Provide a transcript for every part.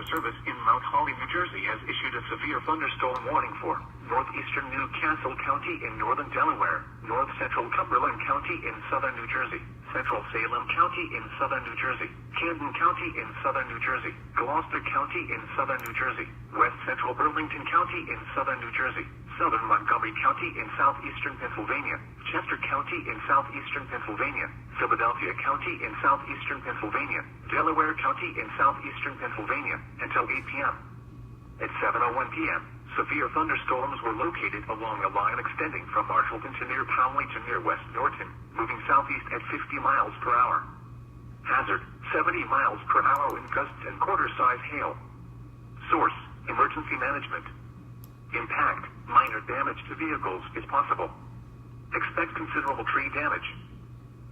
Weather Service in Mount Holly, New Jersey has issued a severe thunderstorm warning for northeastern Newcastle County in northern Delaware, north central Cumberland County in southern New Jersey, central Salem County in southern New Jersey, Camden County in southern New Jersey, Gloucester County in southern New Jersey, west central Burlington County in southern New Jersey, southern Montgomery County in southeastern Pennsylvania, Chester County in southeastern Pennsylvania, Philadelphia County in southeastern Pennsylvania, Delaware County in southeastern Pennsylvania, until 8 p.m. At 7:01 p.m., severe thunderstorms were located along a line extending from Marshallton to near Pownley to near West Norton, moving southeast at 50 miles per hour. Hazard, 70 miles per hour wind gusts and quarter-size hail. Source, emergency management. Impact, minor damage to vehicles is possible. Expect considerable tree damage.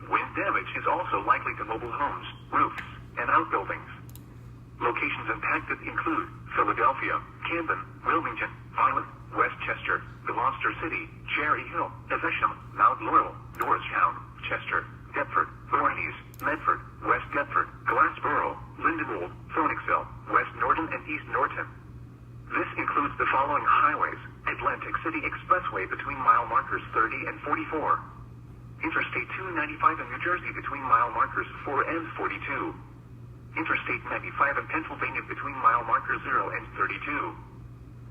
Wind damage is also likely to mobile homes, roofs, and outbuildings. Locations impacted include Philadelphia, Camden, Wilmington, Vineland, Westchester, Gloucester City, Cherry Hill, Evesham, Mount Laurel, Norristown, Chester, Deptford, Thornhill, Medford, West Deptford, Glassboro, Lindenwold, Phoenixville, West Norton, and East Norton. This includes the following highways: Atlantic City Expressway between mile markers 30 and 44. Interstate 295 in New Jersey between mile markers 4 and 42. Interstate 95 in Pennsylvania between mile markers 0 and 32.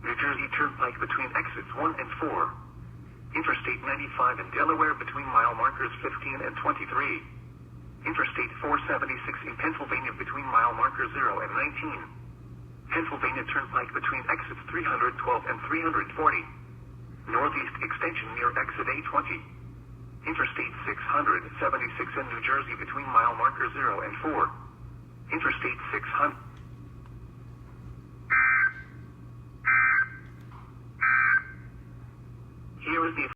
New Jersey Turnpike between exits 1 and 4. Interstate 95 in Delaware between mile markers 15 and 23. Interstate 476 in Pennsylvania between mile markers 0 and 19. Pennsylvania Turnpike between exits 312 and 340. Northeast extension near exit A20. Interstate 676 in New Jersey between mile markers 0 and 4. Interstate 600.